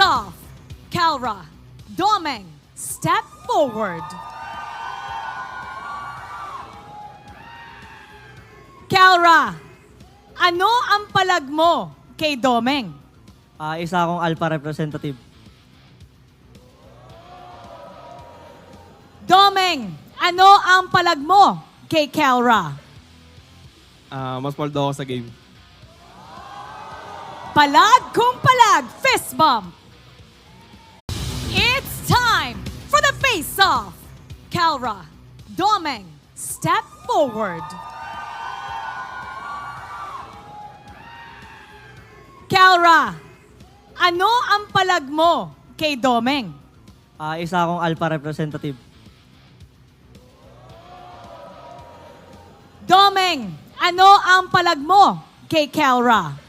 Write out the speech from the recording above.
face-off. Calra, Domeng, step forward. Calra, ano ang palag mo kay Domeng? Isa akong alpha representative. Domeng, ano ang palag mo kay Calra? Mas paldo ako sa game. Palag kung palag, fist bump. It's time for the face-off. Calra, Domeng, step forward. Calra, ano ang palag mo kay Domeng? Isa akong alpha representative. Domeng, ano ang palag mo kay Calra?